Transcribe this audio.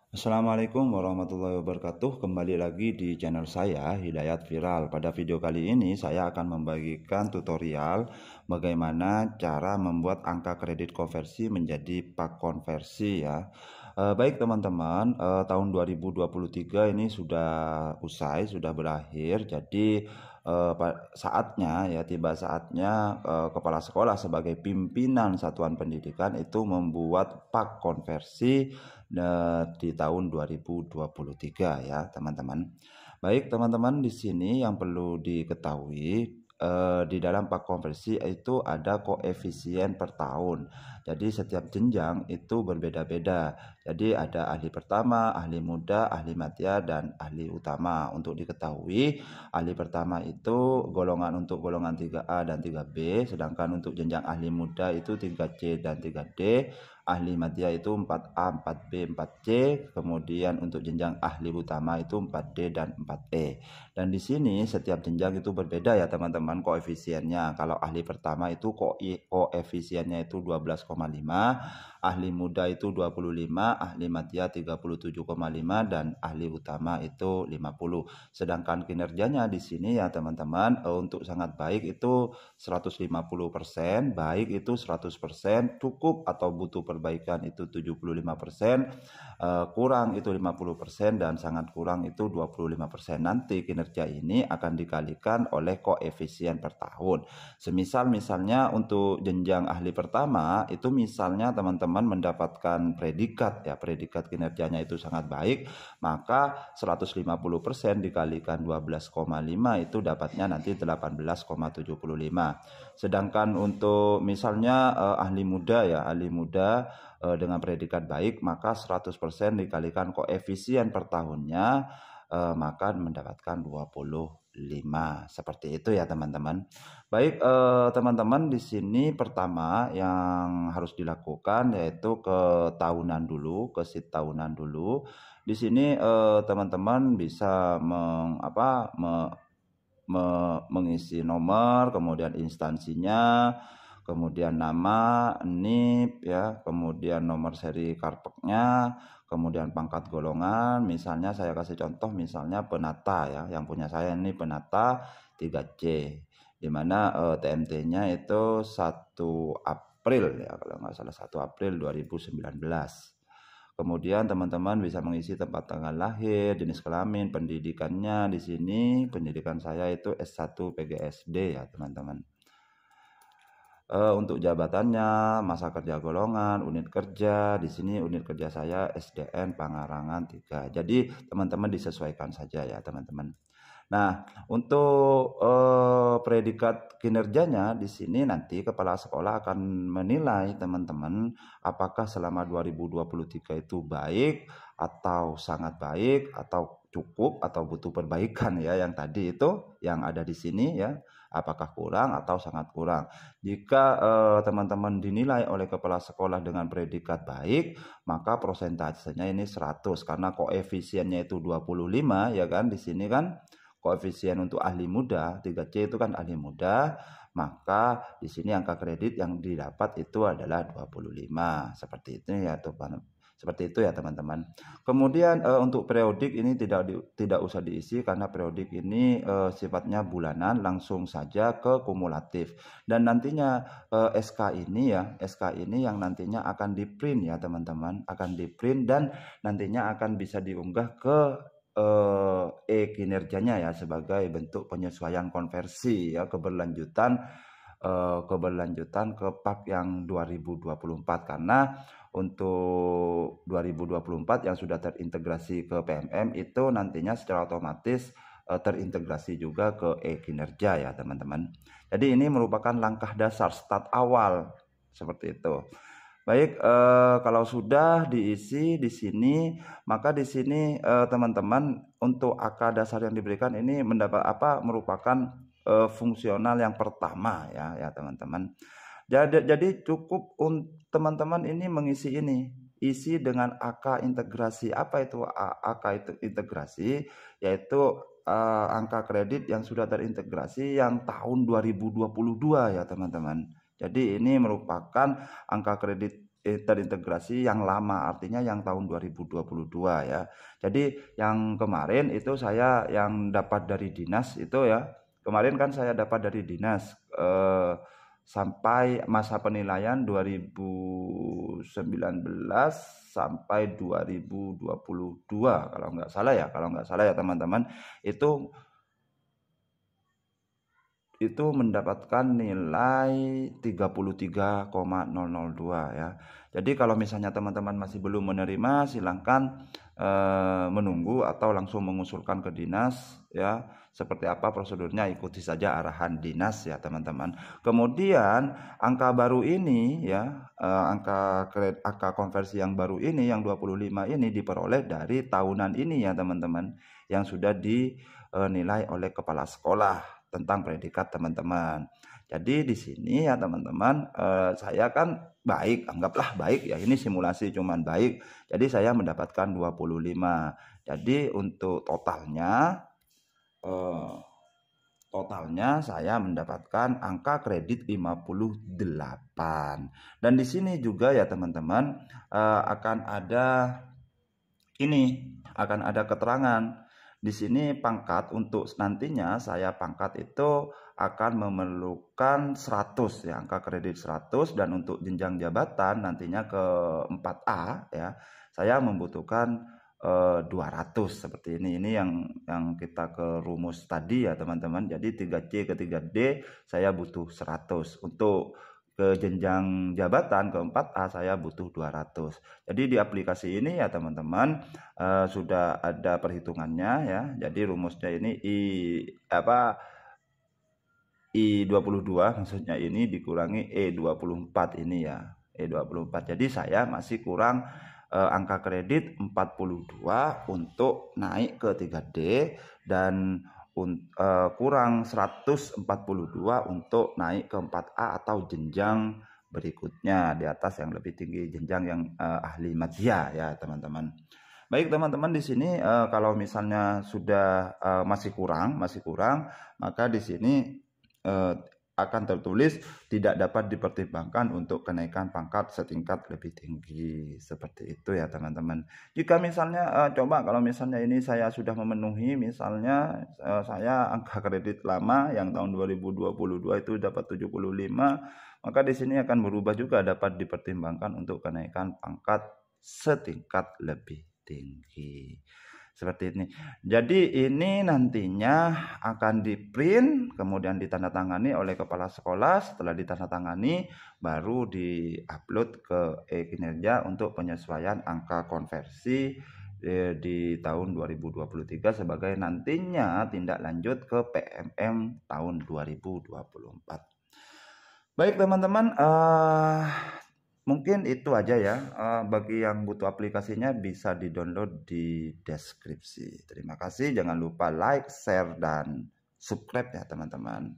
Assalamualaikum warahmatullahi wabarakatuh. Kembali lagi di channel saya Hidayat Viral. Pada video kali ini saya akan membagikan tutorial bagaimana cara membuat angka kredit konversi menjadi pak konversi ya. Baik teman-teman, tahun 2023 ini sudah usai, sudah berakhir. Jadi tiba saatnya kepala sekolah sebagai pimpinan satuan pendidikan itu membuat pak konversi di tahun 2023 ya teman-teman. Baik teman-teman, di sini yang perlu diketahui, di dalam pak konversi itu ada koefisien per tahun. Jadi setiap jenjang itu berbeda-beda. Jadi ada ahli pertama, ahli muda, ahli madya, dan ahli utama. Untuk diketahui, ahli pertama itu untuk golongan 3A dan 3B, sedangkan untuk jenjang ahli muda itu 3C dan 3D, ahli madya itu 4A, 4B, 4C, kemudian untuk jenjang ahli utama itu 4D dan 4E. Dan di sini setiap jenjang itu berbeda ya teman-teman koefisiennya. Kalau ahli pertama itu koefisiennya itu 12,5, ahli muda itu 25, ahli madya 37,5, dan ahli utama itu 50. Sedangkan kinerjanya di sini ya teman-teman, untuk sangat baik itu 150%, baik itu 100%, cukup atau butuh perbaikan itu 75%, kurang itu 50%, dan sangat kurang itu 25%. Nanti kinerja ini akan dikalikan oleh koefisien per tahun. Misalnya untuk jenjang ahli pertama itu misalnya teman-teman mendapatkan predikat ya, predikat kinerjanya itu sangat baik, maka 150% dikalikan 12,5 itu dapatnya nanti 18,75. Sedangkan untuk misalnya ahli muda ya, ahli muda dengan predikat baik, maka 100% dikalikan koefisien per tahunnya, maka mendapatkan 25. Seperti itu ya teman-teman. Baik teman-teman, di sini pertama yang harus dilakukan yaitu ke tahunan dulu, ke sheet tahunan dulu. Di sini teman-teman bisa mengisi nomor, kemudian instansinya, kemudian nama, NIP ya, kemudian nomor seri karpetnya, kemudian pangkat golongan. Misalnya saya kasih contoh, misalnya penata ya, yang punya saya ini penata 3C, dimana TMT-nya itu 1 April ya, kalau nggak salah 1 April 2019. Kemudian teman-teman bisa mengisi tempat tanggal lahir, jenis kelamin, pendidikannya. Di sini pendidikan saya itu S1 PGSD ya teman-teman. Untuk jabatannya, masa kerja golongan, unit kerja. Di sini unit kerja saya SDN Pangarangan 3. Jadi teman-teman disesuaikan saja ya teman-teman. Nah, untuk predikat kinerjanya di sini nanti kepala sekolah akan menilai teman-teman apakah selama 2023 itu baik atau sangat baik atau cukup atau butuh perbaikan ya, yang tadi itu yang ada di sini ya, apakah kurang atau sangat kurang. Jika teman-teman dinilai oleh kepala sekolah dengan predikat baik, maka prosentasenya ini 100 karena koefisiennya itu 25 ya kan, di sini kan koefisien untuk ahli muda 3C itu kan ahli muda, maka di sini angka kredit yang didapat itu adalah 25. Seperti itu ya teman-teman. Kemudian untuk periodik ini tidak usah diisi karena periodik ini sifatnya bulanan, langsung saja ke kumulatif. Dan nantinya SK ini yang nantinya akan di-print ya teman-teman, akan di-print dan nantinya akan bisa diunggah ke kinerjanya ya, sebagai bentuk penyesuaian konversi ya, keberlanjutan ke pak yang 2024, karena untuk 2024 yang sudah terintegrasi ke PMM itu nantinya secara otomatis terintegrasi juga ke kinerja ya teman-teman. Jadi ini merupakan langkah dasar start awal seperti itu. Baik, kalau sudah diisi di sini, maka di sini teman-teman untuk angka dasar yang diberikan ini merupakan fungsional yang pertama ya teman-teman. Jadi cukup teman-teman ini mengisi ini, isi dengan AK integrasi. Apa itu AK itu integrasi? Yaitu angka kredit yang sudah terintegrasi yang tahun 2022 ya teman-teman. Jadi ini merupakan angka kredit terintegrasi yang lama, artinya yang tahun 2022 ya. Jadi yang kemarin itu saya yang dapat dari dinas itu ya. Kemarin kan saya dapat dari dinas sampai masa penilaian 2019 sampai 2022 kalau nggak salah ya teman-teman, itu mendapatkan nilai 33,002 ya. Jadi kalau misalnya teman-teman masih belum menerima, silahkan menunggu atau langsung mengusulkan ke dinas ya. Seperti apa prosedurnya, ikuti saja arahan dinas ya teman-teman. Kemudian angka baru ini ya, angka konversi yang baru ini yang 25 ini diperoleh dari tahunan ini ya teman-teman, yang sudah dinilai oleh kepala sekolah tentang predikat teman-teman. Jadi di sini ya teman-teman, saya kan baik, anggaplah baik ya, ini simulasi cuman baik. Jadi saya mendapatkan 25. Jadi untuk totalnya saya mendapatkan angka kredit 58. Dan di sini juga ya teman-teman, akan ada keterangan. Di sini pangkat untuk nantinya saya pangkat itu akan memerlukan 100 ya, angka kredit 100, dan untuk jenjang jabatan nantinya ke 4A ya, saya membutuhkan 200 seperti ini. Ini yang kita ke rumus tadi ya teman-teman. Jadi 3C ke 3D saya butuh 100. Untuk ke jenjang jabatan ke 4A saya butuh 200. Jadi di aplikasi ini ya teman-teman, sudah ada perhitungannya ya. Jadi rumusnya ini I22 maksudnya ini dikurangi E24 ini ya. E24. Jadi saya masih kurang angka kredit 42 untuk naik ke 3D, dan kurang 142 untuk naik ke 4A atau jenjang berikutnya di atas yang lebih tinggi, jenjang yang ahli madya ya teman-teman. Baik teman-teman, di sini kalau misalnya sudah masih kurang, maka di sini akan tertulis tidak dapat dipertimbangkan untuk kenaikan pangkat setingkat lebih tinggi, seperti itu ya teman-teman. Jika misalnya coba kalau misalnya ini saya sudah memenuhi, misalnya saya angka kredit lama yang tahun 2022 itu dapat 75, maka di sini akan berubah juga, dapat dipertimbangkan untuk kenaikan pangkat setingkat lebih tinggi. Seperti ini. Jadi ini nantinya akan di-print, kemudian ditandatangani oleh kepala sekolah. Setelah ditandatangani, baru di-upload ke e-kinerja untuk penyesuaian angka konversi di tahun 2023 sebagai nantinya tindak lanjut ke PMM tahun 2024. Baik teman-teman, mungkin itu aja ya. Bagi yang butuh aplikasinya bisa di-download di deskripsi. Terima kasih. Jangan lupa like, share, dan subscribe ya teman-teman.